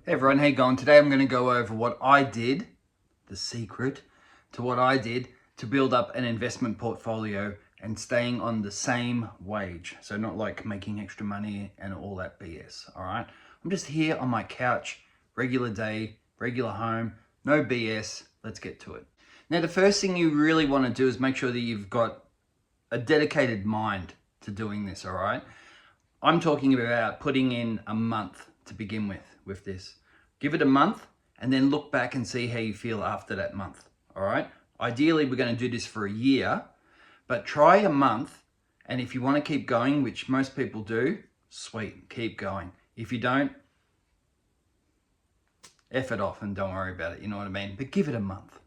Hey everyone, how you going? Today I'm going to go over what I did, the secret to what I did to build up an investment portfolio and staying on the same wage. So not like making extra money and all that BS, all right? I'm just here on my couch, regular day, regular home, no BS. Let's get to it. Now, the first thing you really want to do is make sure that you've got a dedicated mind to doing this, all right? I'm talking about putting in a month to begin with this. Give it a month and then look back and see how you feel after that month, all right? Ideally, we're going to do this for a year, but try a month, and if you want to keep going, which most people do, sweet, keep going. If you don't, F it off and don't worry about it, you know what I mean? But give it a month.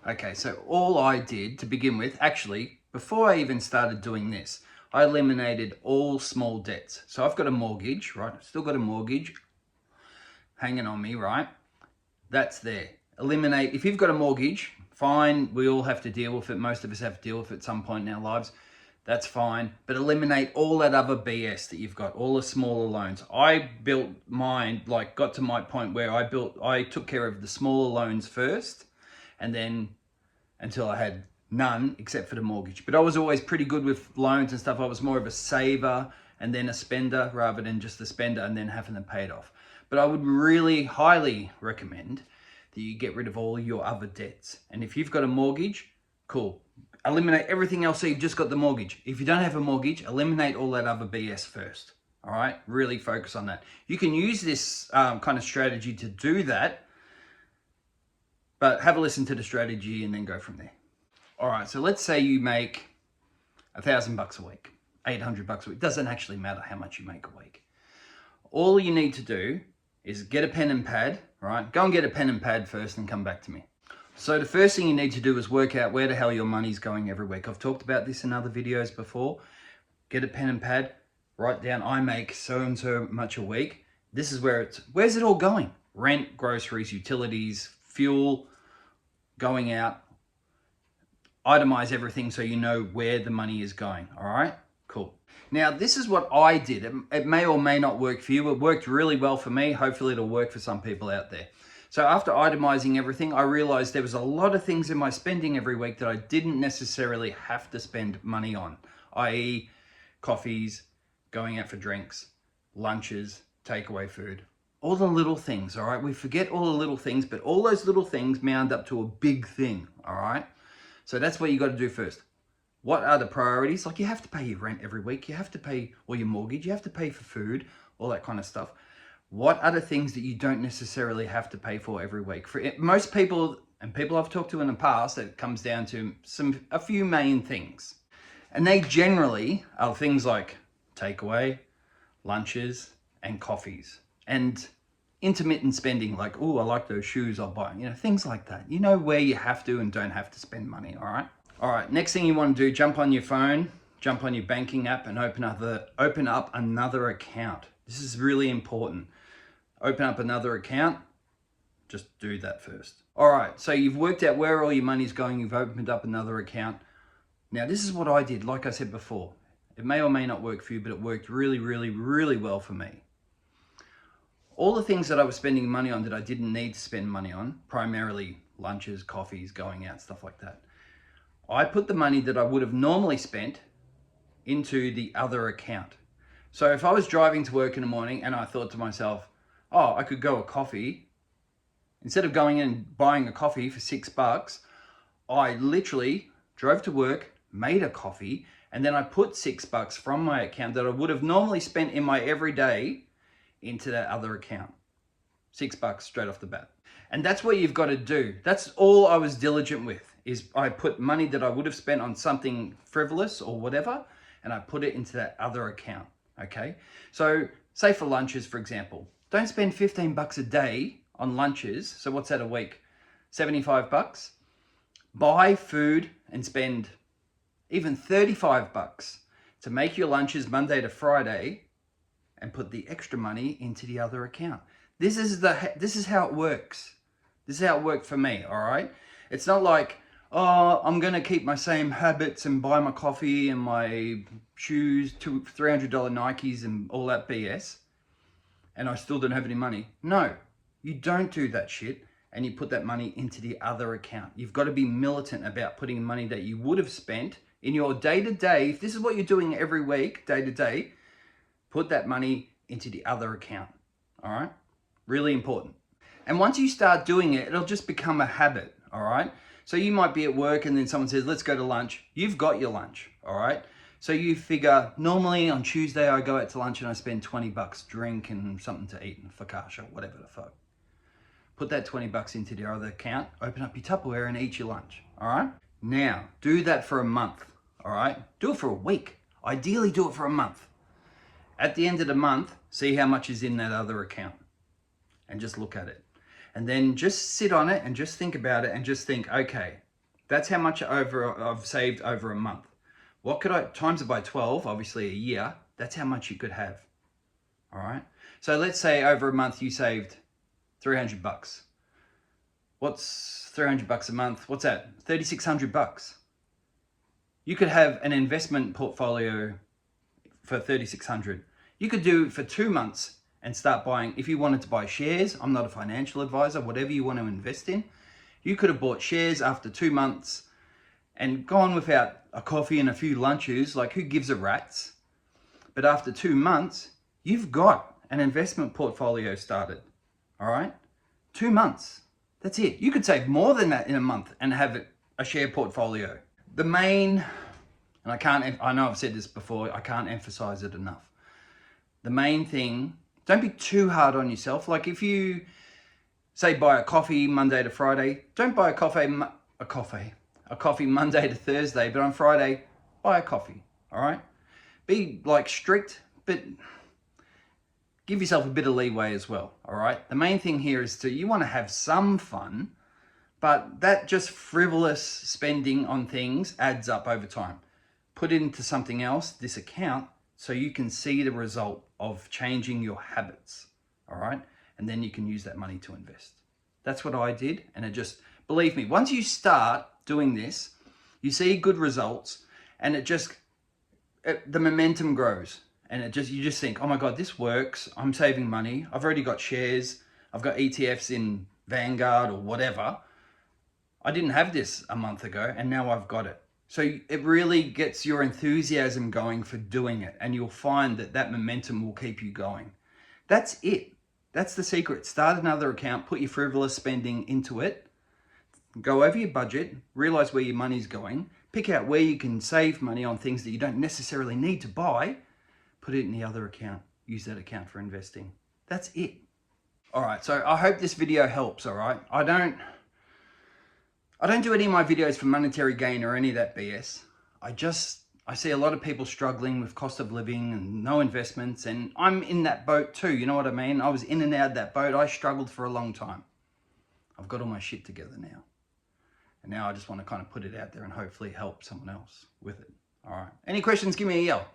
Okay, so all I did to begin with, actually, before I even started doing this, I eliminated all small debts. So I've got a mortgage, right? I've still got a mortgage hanging on me, right? That's there. Eliminate, if you've got a mortgage, fine, we all have to deal with it. Most of us have to deal with it at some point in our lives. That's fine. But eliminate all that other BS that you've got, all the smaller loans. I built mine, like got to my point where I took care of the smaller loans first, and then until I had none except for the mortgage. But I was always pretty good with loans and stuff. I was more of a saver and then a spender rather than just a spender and then having to pay it off. But I would really highly recommend that you get rid of all your other debts. And if you've got a mortgage, cool. Eliminate everything else so you've just got the mortgage. If you don't have a mortgage, eliminate all that other BS first. All right, really focus on that. You can use this kind of strategy to do that, but have a listen to the strategy and then go from there. All right, so let's say you make $1,000 a week, $800 a week. Doesn't actually matter how much you make a week. All you need to do is get a pen and pad, right? Go and get a pen and pad first and come back to me. So the first thing you need to do is work out where the hell your money's going every week. I've talked about this in other videos before. Get a pen and pad, write down, I make so and so much a week. This is where's it all going? Rent, groceries, utilities, fuel, going out. Itemize everything so you know where the money is going, all right? Cool. Now, this is what I did. It may or may not work for you. It worked really well for me. Hopefully it'll work for some people out there. So after itemizing everything, I realized there was a lot of things in my spending every week that I didn't necessarily have to spend money on, i.e. coffees, going out for drinks, lunches, takeaway food, all the little things, all right? We forget all the little things, but all those little things mound up to a big thing, all right? So that's what you got to do first. What are the priorities? Like, you have to pay your rent every week. You have to pay all your mortgage. You have to pay for food, all that kind of stuff. What are the things that you don't necessarily have to pay for every week? For most people, and people I've talked to in the past, it comes down to a few main things. And they generally are things like takeaway, lunches, and coffees. And intermittent spending, like, oh, I like those shoes, I'll buy, things like that. You know where you have to and don't have to spend money, all right? All right, next thing you want to do, jump on your phone, jump on your banking app and open up another account. This is really important. Open up another account, just do that first. All right, so you've worked out where all your money's going, you've opened up another account. Now, this is what I did, like I said before. It may or may not work for you, but it worked really, really, really well for me. All the things that I was spending money on that I didn't need to spend money on, primarily lunches, coffees, going out, stuff like that, I put the money that I would have normally spent into the other account. So if I was driving to work in the morning and I thought to myself, oh, I could go a coffee, instead of going in and buying a coffee for $6, I literally drove to work, made a coffee, and then I put $6 from my account that I would have normally spent in my everyday into that other account. $6 straight off the bat. And that's what you've got to do. That's all I was diligent with, is I put money that I would have spent on something frivolous or whatever, and I put it into that other account, okay? So say for lunches, for example, don't spend $15 a day on lunches. So what's that a week? $75? Buy food and spend even $35 to make your lunches Monday to Friday and put the extra money into the other account. This is how it works. This is how it worked for me, all right? It's not like, oh, I'm gonna keep my same habits and buy my coffee and my shoes, $300 Nikes and all that BS, and I still don't have any money. No, You don't do that shit and you put that money into the other account. You've got to be militant about putting money that you would have spent in your day-to-day. If this is what you're doing every week, day-to-day, put that money into the other account. All right? Really important. And once you start doing it, it'll just become a habit. All right? So you might be at work and then someone says, let's go to lunch. You've got your lunch. All right? So you figure, normally on Tuesday I go out to lunch and I spend $20 drink and something to eat and focaccia, whatever the fuck. Put that $20 into the other account, open up your Tupperware and eat your lunch, all right? Now, do that for a month, all right? Do it for a week. Ideally, do it for a month. At the end of the month, see how much is in that other account and just look at it. And then just sit on it and just think about it and just think, okay, that's how much I've saved over a month. What could I, times it by 12, obviously a year, that's how much you could have, all right? So let's say over a month you saved $300. What's $300 a month? What's that? $3,600. You could have an investment portfolio for $3,600. You could do it for 2 months and start buying. If you wanted to buy shares, I'm not a financial advisor, whatever you want to invest in, you could have bought shares after 2 months and gone without a coffee and a few lunches, like who gives a rat's? But after 2 months, you've got an investment portfolio started, all right? 2 months, that's it. You could save more than that in a month and have a share portfolio. The main, and I know I've said this before, I can't emphasize it enough. The main thing, don't be too hard on yourself. Like if you say buy a coffee Monday to Friday, don't buy a coffee Monday to Thursday, but on Friday, buy a coffee, all right? Be like strict, but give yourself a bit of leeway as well, all right? The main thing here is you want to have some fun, but that just frivolous spending on things adds up over time. Put it into something else, this account, so you can see the result of changing your habits, all right? And then you can use that money to invest. That's what I did, and it just, believe me, once you start doing this, you see good results, and the momentum grows, and you just think, oh my God, this works. I'm saving money. I've already got shares. I've got ETFs in Vanguard or whatever. I didn't have this a month ago, and now I've got it. So it really gets your enthusiasm going for doing it, and you'll find that momentum will keep you going. That's it. That's the secret. Start another account, put your frivolous spending into it, go over your budget, realize where your money's going, pick out where you can save money on things that you don't necessarily need to buy, put it in the other account, use that account for investing. That's it. All right, so I hope this video helps, all right? I don't do any of my videos for monetary gain or any of that BS. I see a lot of people struggling with cost of living and no investments, and I'm in that boat too, you know what I mean? I was in and out of that boat. I struggled for a long time. I've got all my shit together now. And now I just want to kind of put it out there and hopefully help someone else with it. All right. Any questions, give me a yell.